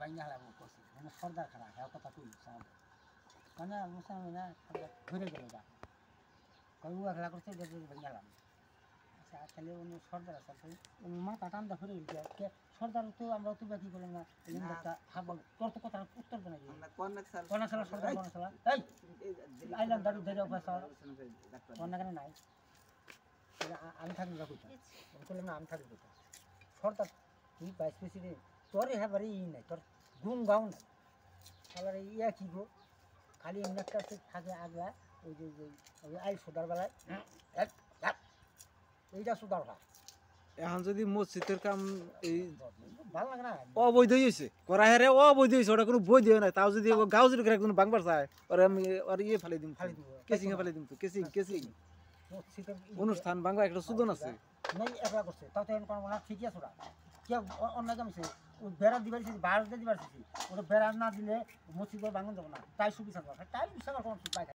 বাইঙ্গা হালা করছি মানে সর্দার খারাপ হ্যাঁ কথা কই আমাদের মানে মুসলমান না ঘুরে গেল যা কই ও খেলা করছে বাইঙ্গা হালাম আচ্ছা তাহলে উনি সর্দার আছে উনি মাথা টান্দা ঘুরে গেল কে সর্দার তো আমরা তো বাকি করলাম না এই একটা হাবল তোর তো কথা উত্তর দেনা কি কোন সাল সর্দার কোন সাল এই আইলাম দাঁড়িয়ে ধরে অফিসার কোন না নাই আমি থাকি না কইতা আমি বললাম না আমি থাকি কইতা সর্দার তুই ভাইস প্রেসিডেন্ট তোর এবারে ই নাই তোর গুম গাও না শালার ইয়া কি গো খালি এমনি একটা থাকে আগলা ওই যে ওই আইল সুদার বেলায় এইটা সুদার ভাই এখন যদি মসজিদের কাম এই ভালো লাগে না অবৈধ হয়েছে করা হারে অবৈধ হয়েছে ওটা কোনো বই দিও না তাও যদি গাও যদি করে কোনো বাংবার চায় ওরা আমি আর ইয়ে ফেলে দিম খালি দিব কেসিং এ ফেলে দিম তো কেসিং মসজিদের অনুষ্ঠান বাংলা একটা সুদন আছে নাই একলা করছে তাও তো এখন না ঠিকই আছে ওরা কে অন্য কামছে ও বেড়া দিবার বাইরে দিবার ওটা বেড়া না দিলে মসজিদ ভাঙন যাবো না তাই সুবিধা টাইল বিশাল কোনো